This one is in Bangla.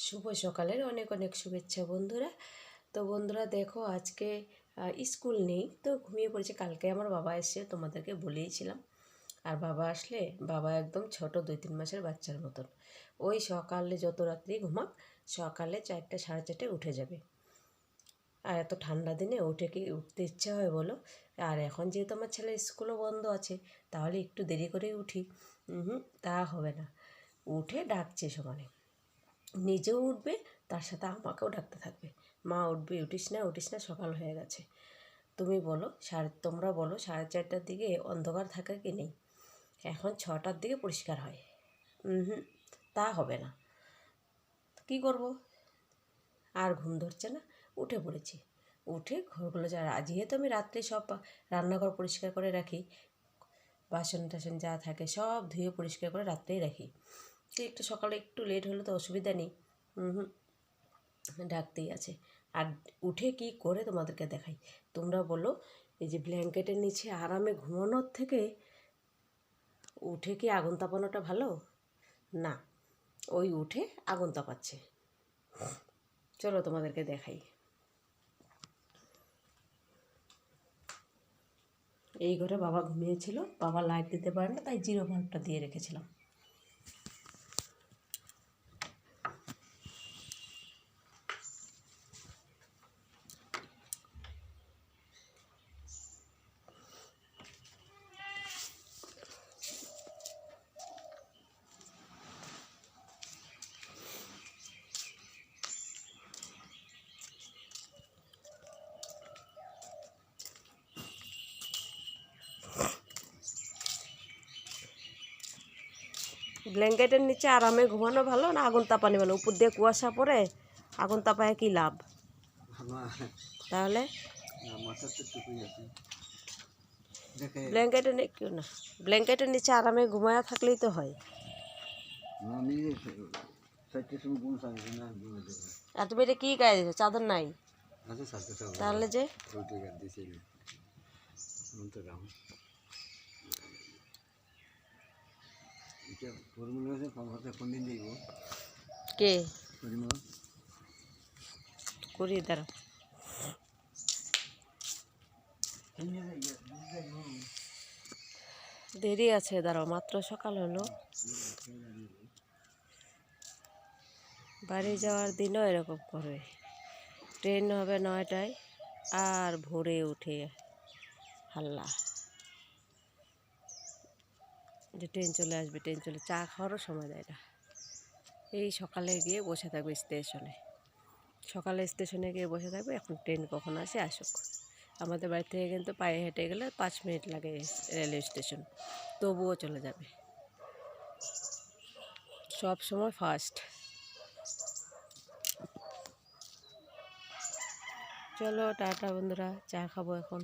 শুভ সকালের অনেক অনেক শুভেচ্ছা বন্ধুরা। তো বন্ধুরা দেখো, আজকে স্কুল নেই, তো ঘুমিয়ে পড়েছে। কালকে আমার বাবা এসে তোমাদেরকে বলেইছিলাম। আর বাবা আসলে, বাবা একদম ছোট 2-3 মাসের বাচ্চার মতন। ওই সকালে যত রাত্রি ঘুমাক, সকালে 4টা 4:30টায় উঠে যাবে। আর এত ঠান্ডা দিনে উঠে কি উঠতে ইচ্ছা হয় বলো? আর এখন যেহেতু আমার ছেলের স্কুলও বন্ধ আছে, তাহলে একটু দেরি করেই উঠি। তা হবে না, উঠে ডাকছে সমানে, নিজেও উঠবে, তার সাথে আমাকেও ডাকতে থাকবে, মা উঠবি, উঠিস না উঠিস না, সকাল হয়ে গেছে। তুমি বলো, তোমরা বলো 4:30টার দিকে অন্ধকার থাকে কি নেই? এখন 6টার দিকে পরিষ্কার হয়। তা হবে না, কী করব? আর ঘুম ধরছে না, উঠে পড়েছি। উঠে ঘরগুলো যেহেতু আমি রাত্রে সব রান্নাঘর পরিষ্কার করে রাখি, বাসন টাসন যা থাকে সব ধুয়ে পরিষ্কার করে রাত্রেই রাখি। সে একটু সকালে একটু লেট হলে তো অসুবিধা নেই, ডাকতেই আছে। আর উঠে কি করে তোমাদেরকে দেখাই, তোমরা বলো। এই যে ব্ল্যাঙ্কেটের নিচে আরামে ঘুমানোর থেকে উঠে কি আগুন তাপানোটা ভালো? না, ওই উঠে আগুন তাপাচ্ছে। চলো তোমাদেরকে দেখাই। এই ঘরে বাবা ঘুমিয়েছিল, বাবা লাইট দিতে পারে না, তাই জিরো বাল্বটা দিয়ে রেখেছিলাম। ব্ল্যাঙ্কেটের নিচে আরামে ঘুমানো ভালো না আগুন তাপানি ভালো? উপর দিয়ে কুয়াশা পড়ে, আগুন তাপায় কি লাভ? তাহলে ব্ল্যাঙ্কেটের নিচে আরামে ঘুমায়া থাকলেই তো হয়। আর তুমি এটা কি গায়ে দিছো? চাদর নাই? তাহলে যে কে করি দাঁড়া, দেরি আছে, দাঁড়াও, মাত্র সকাল হলো। বাড়ি যাওয়ার দিনও এরকম করবে। ট্রেন হবে 9টায়, আর ভোরে উঠে হাল্লা যে ট্রেন চলে আসবে, ট্রেন চলে, চা খাওয়ারও সময় দেয় না। এই সকালে গিয়ে বসে থাকবে স্টেশনে, সকালে স্টেশনে গিয়ে বসে থাকবে, এখন ট্রেন কখন আসে আসুক। আমাদের বাড়ি থেকে কিন্তু পায়ে হেঁটে গেলে 5 মিনিট লাগে রেলওয়ে স্টেশন, তবুও চলে যাবে। সব সময় ফার্স্ট। চলো টাটা বন্ধুরা, চা খাবো এখন।